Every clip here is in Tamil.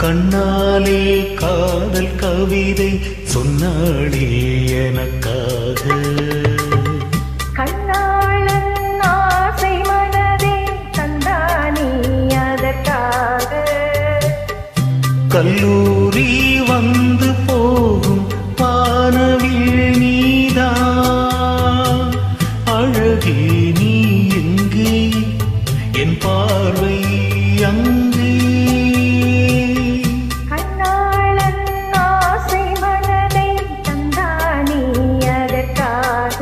கண்ணாலே காதல் கவிதை சொன்னாளே எனக்காக. கண்ணாளன் ஆசை மனதே தந்தானே அதற்காக. கல்லூரி வந்து போகும் வானவில் நீதான் அழகே, நீ எங்கே என் பார்வை அங்கே. கண்ணாளன் ஆசை மனதை தந்தானே அதற்காக.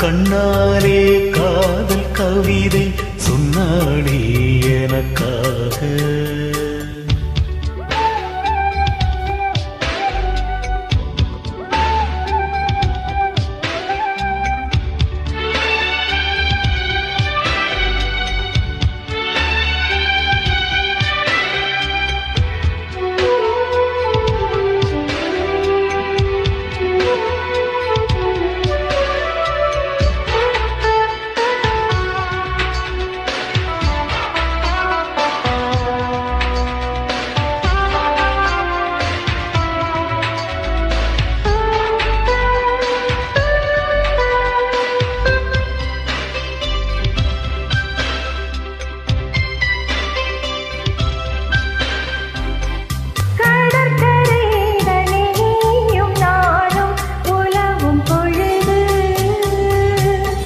கண்ணாலே காதல் கவிதை சொன்னாளே எனக்காக.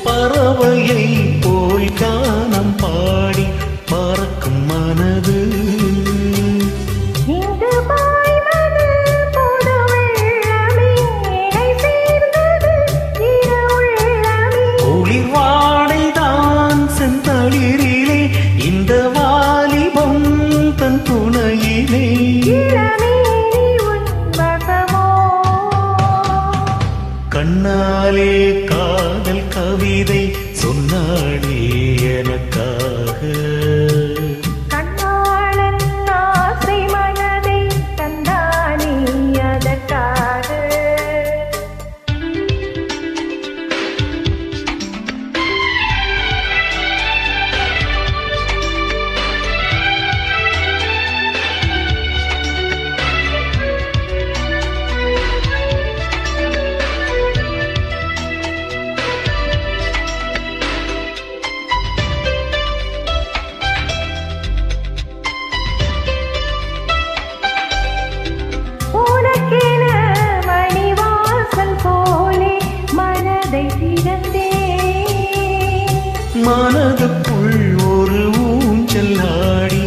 பறவையை போல் கானம் பாடி பறக்கும் மனது. இங்கு பாய்வது புது வெள்ளமே இணை சேர்ந்தது இரு உள்ளமே. குளிர் வாடைதான் செந்தளிரிலே இந்த வாலிபம் தன் துணையிலே. இளமேனி உன் வசமோ. கண்ணாலே காதல் கவிதை சொன்னாளே எனக்காக. கண்ணாளன் ஆசை மனதை தந்தானே அதற்காக. மனதுக்குள் ஒரு ஊஞ்சல் ஆடி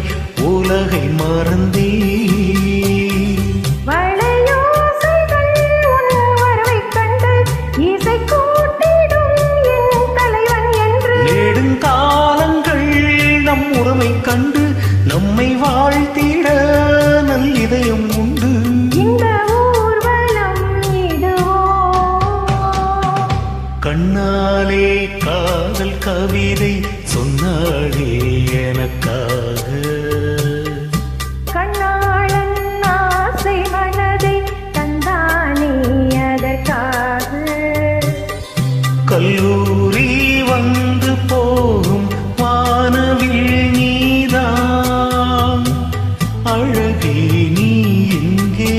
உலகை மறந்தே. வளையோசைகள் உன் வரவைக் கண்டு இசை கூட்டிடும் என் தலைவன் என்று. நெடுங்காலங்கள் நம் உறவை கண்டு நம்மை வாழ்த்திட நல் இதயம் உண்டு. இந்த ஊர்வலம் இதுவோ. கண்ணாலே காதல் கவிதை சொன்னாளே எனக்காக. கண்ணாளன் ஆசை மனதை தந்தானே அதற்காக. கல்லூரி வந்து போகும் வானவில் நீதான் அழகே, நீ எங்கே